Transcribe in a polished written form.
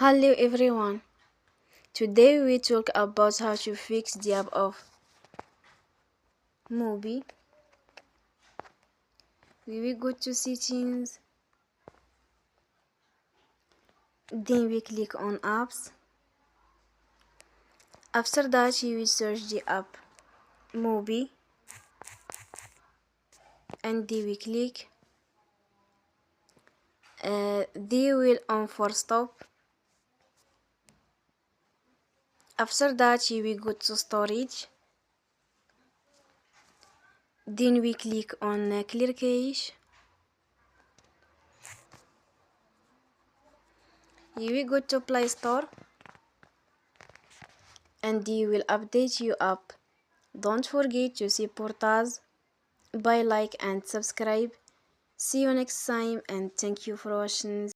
Hello everyone. Today we talk about how to fix the app of Mubi. We will go to settings, then we click on apps. After that you will search the app Mubi and then we click. They will on for stop. After that you will go to storage. Then we click on clear cache. You will go to Play Store and you will update your app. Don't forget to support us by like and subscribe. See you next time and thank you for watching.